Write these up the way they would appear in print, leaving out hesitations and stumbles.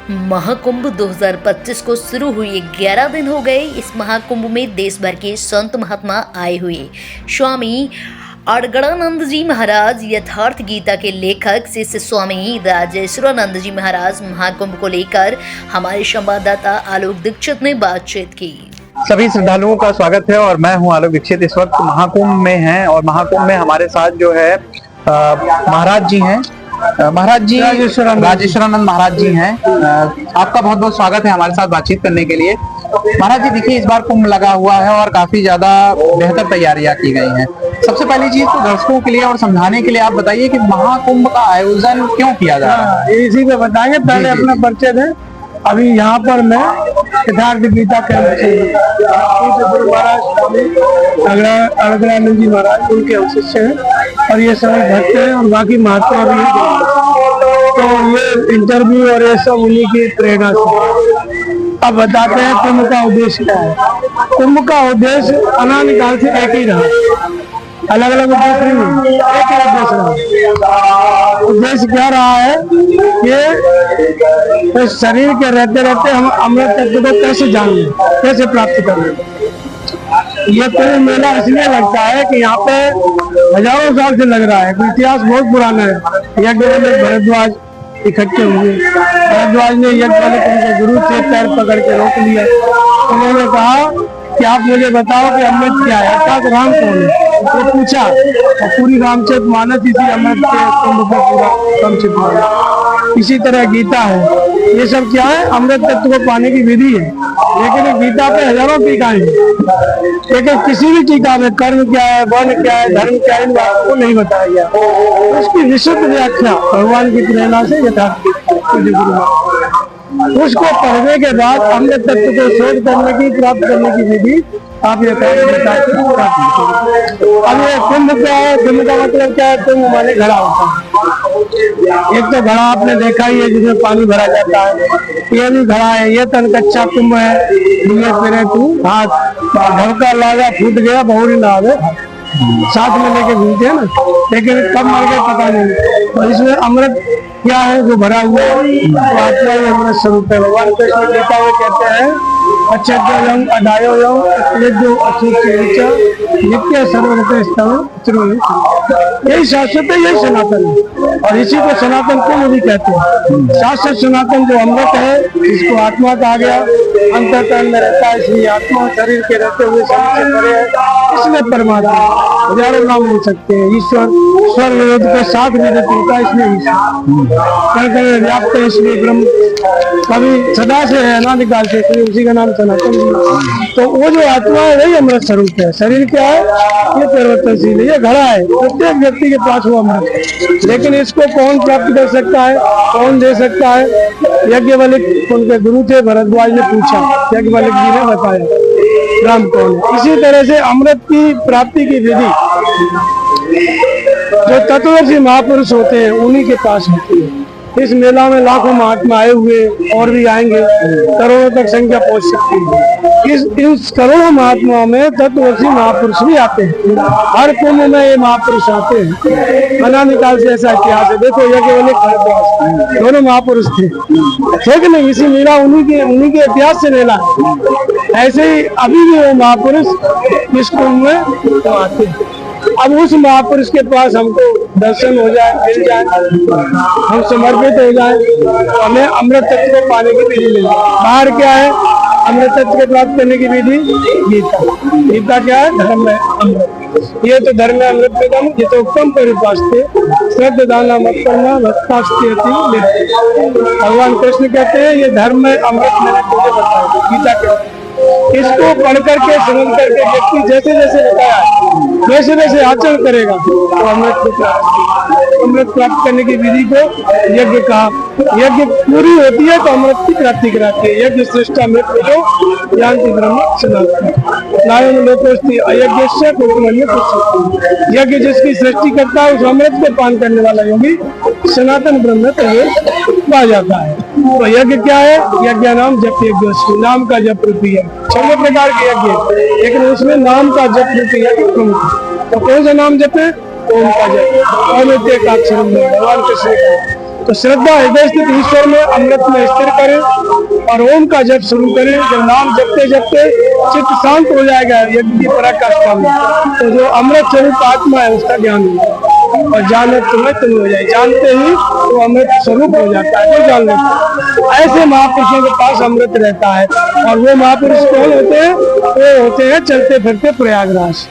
महाकुंभ 2025 को शुरू हुए 11 दिन हो गए। इस महाकुंभ में देश भर के संत महात्मा आए हुए। स्वामी अड़गड़ानंद जी महाराज यथार्थ गीता के लेखक शिष्य स्वामी राजेश्वरानंद जी महाराज महाकुंभ को लेकर हमारे संवाददाता आलोक दीक्षित ने बातचीत की। सभी श्रद्धालुओं का स्वागत है और मैं हूं आलोक दीक्षित। इस वक्त महाकुंभ में हैं और महाकुंभ में हमारे साथ जो है महाराज जी हैं। महाराज जी राजेश्वरानंद महाराज जी हैं। आपका बहुत बहुत स्वागत है हमारे साथ बातचीत करने के लिए। महाराज जी देखिए, इस बार कुंभ लगा हुआ है और काफी ज्यादा बेहतर तैयारियां की गई हैं। सबसे पहली चीज तो दर्शकों के लिए और समझाने के लिए आप बताइए कि महाकुंभ का आयोजन क्यों किया जा रहा है। इसी पे बताएंगे। पहले अपना परिचय दें। अभी यहाँ पर मैं यथार्थ गीता केंद्र से गुरु महाराज स्वामी अड़गड़ानंद जी महाराज उनके हम शिष्य हैं और ये सभी भक्त हैं और बाकी महात्मा भी हैं। तो ये इंटरव्यू और ये सब उन्हीं की प्रेरणा से। अब बताते हैं कुंभ का उद्देश्य क्या है। कुंभ का उद्देश्य अनादिकाल से एक ही रहा, अलग अलग उद्देश्य नहीं, एक ही उद्देश्य रहा। उद्देश्य क्या रहा है कि तो शरीर के रहते रहते हम अमृत तत्व को कैसे जान लें, कैसे प्राप्त कर लें। ये कुंभ मेला इसलिए लगता है कि यहाँ पे हजारों साल से लग रहा है। इतिहास बहुत पुराना है। यज्ञ वाले भरद्वाज इकट्ठे हुए। भरद्वाज ने यज्ञ वाले उनके गुरु से पैर पकड़ के रोक लिया। उन्होंने कहा कि आप मुझे बताओ कि अमृत क्या है, अर्थात राम कौन है। तो पूछा और पूरी रामचरित मानस इसी अमृत के कुंभ को पूरा संक्षिप्त माना। इसी तरह गीता है। ये सब क्या है, अमृत तत्व को पाने की विधि है। लेकिन गीता पे हजारों टीकाएं हैं, लेकिन किसी भी टीका में कर्म क्या है, वर्ण क्या है, धर्म क्या है, इन बातों को नहीं बताया गया। उसकी विशुद्ध व्याख्या भगवान की प्रेरणा से यथार्थ उसको पढ़ने के बाद अमृत तत्व को शोध करने की, प्राप्त करने की विधि आप ये प्राप्त। अब ये कुंभ क्या है, कुंभ का मतलब क्या है। कुंभ माने घड़ा होता है। एक तो घड़ा आपने देखा ही है जिसमें पानी भरा जाता है, ये भी घड़ा है। ये तन कच्चा कुंभ है। धीरे फिरे तू हाथ ढलका लागा फूट गया बहुरी ना आवे, साथ में लेके घूमते हैं ना, लेकिन कब मर गए पता नहीं। और इसमें अमृत क्या है जो भरा हुआ है, तो आत्मा ही अमृत स्वरूप है। भगवान कृष्ण गीता में कहते हैं अच्छेद्यम अदायो नित्य सर्वगत। यही शाश्वत है, यही सनातन है और इसी को सनातन कुंभ भी कहते हैं। शाश्वत सनातन जो अमृत है, इसको आत्मा कहा गया। अंतःकरण में रहता है, इसलिए आत्मा शरीर के रहते हुए शरीर से परे है, इसलिए परमात्मा। हजारों नाम हो सकते हैं। ईश्वर स्वर विरोध के साथ विदित होता है, इसलिए ईश्वर व्याप्त है, इसलिए ब्रह्म कभी सदा से है, अनादिकाल से, उसी का नाम सनातन। तो वो जो आत्मा है वही अमृत स्वरूप है। शरीर क्या है, ये परिवर्तनशील है, ये घड़ा है। प्रत्येक व्यक्ति के पास वो अमृत है, लेकिन इसको कौन प्राप्त कर सकता है, कौन दे सकता है। यज्ञवल्क्य उनके गुरु थे, भरद्वाज ने पूछा, यज्ञवल्क्य जी ने बताया राम कौन है। इसी तरह से अमृत की प्राप्ति की विधि जो तत्वदर्शी महापुरुष होते हैं उन्हीं के पास होती है। इस मेला में लाखों महात्मा आए हुए और भी आएंगे, करोड़ों तक संख्या पहुंच सकती है। इन करोड़ों महात्माओं में तत्वदर्शी महापुरुष भी आते हैं। हर कुंभ में ये महापुरुष आते हैं। अनादिकाल से ऐसा इतिहास है। देखो यज्ञवल्क्य दोनों महापुरुष थे, ठीक नहीं। इसी मेला उन्हीं के इतिहास से मेला है। ऐसे ही अभी भी वो महापुरुष इस कुंभ में आते हैं। अब उस महापुरुष के पास हमको दर्शन हो जाए, मिल जाए, हम समर्पित हो जाए, हमें अमृत तत्व को पाने की विधि मिल जाए। बाहर क्या है, अमृत तत्व को प्राप्त करने की विधि गीता। गीता क्या है, धर्म है अमृत। ये तो धर्म है अमृत में कम, ये तो उत्तम परिपास्ते श्रद्धा दाना मत करना भक्तास्ते भगवान कृष्ण कहते हैं ये धर्म है अमृत मैंने तुझे बताया गीता के। इसको पढ़ करके समझ करके व्यक्ति जैसे जैसे बताया वैसे वैसे आचरण करेगा तो अमृत प्राप्त करने की विधि को यज्ञ कहा। यज्ञ पूरी होती है तो अमृत की प्राप्ति कराती है। यज्ञ श्रेष्ठ अमृत को जानती ब्रह्म सनातन नारायण लोकोस्ति अयज्ञ से कुछ। यज्ञ जिसकी सृष्टि करता है उस अमृत को पान करने वाला योगी सनातन ब्रह्म में प्रवेश पा जाता है। तो यज्ञ क्या है, यज्ञ नाम जप यज्ञ, नाम का जप रूपी है। 6 प्रकार के यज्ञ, लेकिन उसमें नाम का जप रूपी है। तो कौन सा नाम जप है, ओम का जप। और भगवान कृष्ण का तो श्रद्धा हृदय स्थित ईश्वर में अमृत में स्थिर करें और ओम का जप शुरू करें। जब नाम जपते जपते चित्त शांत हो जाएगा यज्ञ की पराकाष्ठा में, तो जो अमृत स्वरूप आत्मा है उसका ज्ञान होगा और जानत तुम्हें तुम हो जाए, जानते ही वो अमृत स्वरूप हो जाता है, कोई जान लेता है। ऐसे महापुरुषों के पास अमृत रहता है। और वो महापुरुष कौन होते हैं? वो होते हैं चलते फिरते प्रयागराज,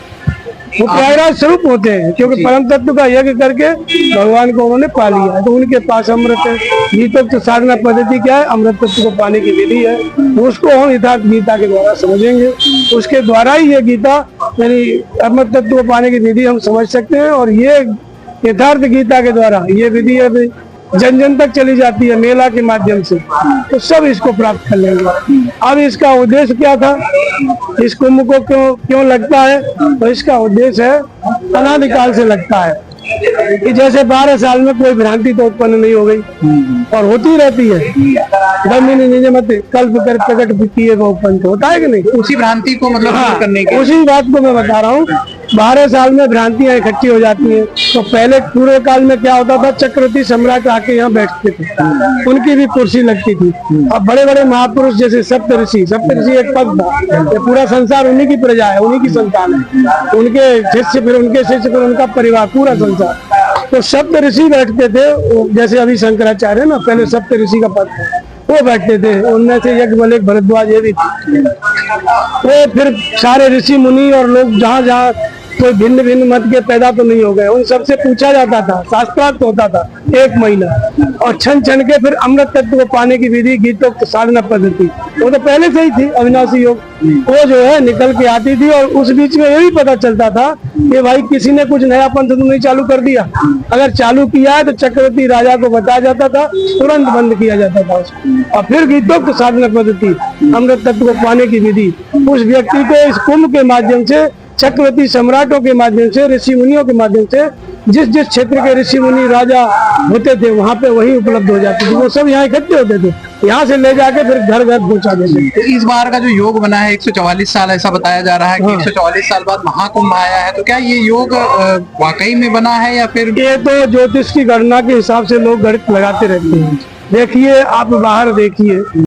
वो प्रयागराज स्वरूप होते हैं, क्योंकि परम तत्व का यज्ञ करके भगवान को उन्होंने पा लिया है, तो उनके पास अमृत है। गीतोक्त साधना पद्धति क्या है? अमृत तत्व को पाने की विधि है, उसको हम यथार्थ गीता के द्वारा समझेंगे, उसके द्वारा ही ये गीता यानी अमृत तत्व को पाने की विधि हम समझ सकते हैं। और ये यथार्थ गीता के द्वारा ये विधि है जन जन तक चली जाती है मेला के माध्यम से, तो सब इसको प्राप्त कर लेंगे। अब इसका उद्देश्य क्या था? इस कुंभ को क्यों लगता है? तो इसका उद्देश्य है अनादिकाल से लगता है कि जैसे 12 साल में कोई भ्रांति तो उत्पन्न नहीं हो गई और होती रहती है, दमिनी निज मत कल्प कर प्रकट बीती है, वो उत्पन्न होता है कि नहीं? उसी भ्रांति को मतलब दूर करने के उसी बात को मैं बता रहा हूँ। 12 साल में भ्रांतियां इकट्ठी हो जाती हैं। तो पहले पूर्व काल में क्या होता था? चक्रवर्ती सम्राट आके यहाँ बैठते थे, उनकी भी कुर्सी लगती थी। अब बड़े बड़े महापुरुष जैसे सप्तऋषि एक पद था, ये पूरा संसार उन्हीं की प्रजा है, उन्हीं की संतान है, उनके शिष्य फिर उनके शिष्य फिर उनका परिवार, पूरा संसार। तो सप्तऋषि बैठते थे, जैसे अभी शंकराचार्य है ना, पहले सप्तऋषि का पद था, वो बैठते थे। उनमें से यज्ञवल्क्य भरद्वाज ये भी थे। वो फिर सारे ऋषि मुनि और लोग जहाँ जहाँ कोई भिन्न भिन्न मत के पैदा तो नहीं हो गए, उन सबसे पूछा जाता था, शास्त्रार्थ होता था 1 महीना, और क्षण क्षण के फिर अमृत तत्व को पाने की विधि गीतोक्त साधना पद्धति वो तो पहले से ही थी। अविनाशी योग वो जो है निकल के आती थी। और उस बीच में ये भी पता चलता था कि भाई किसी ने कुछ नया पंथ तो नहीं चालू कर दिया, अगर चालू किया है तो चक्रवर्ती राजा को बताया जाता था, तुरंत बंद किया जाता था उसको। और फिर गीतोक्त साधना पद्धति अमृत तत्व को पाने की विधि उस व्यक्ति को इस कुंभ के माध्यम से, चक्रवर्ती सम्राटों के माध्यम से, ऋषि मुनियों के माध्यम से, जिस जिस क्षेत्र के ऋषि मुनि राजा होते थे वहां पे वही उपलब्ध हो जाती थी। वो सब यहाँ इकट्ठे होते थे, यहाँ से ले जाके फिर घर घर पहुंचा देते। तो इस बार का जो योग बना है 144 साल, ऐसा बताया जा रहा है कि 144 साल बाद महाकुंभ आया है, तो क्या ये योग वाकई में बना है या फिर? ये तो ज्योतिष की गणना के हिसाब से लोग गणित लगाते रहते हैं। देखिए, आप बाहर देखिए,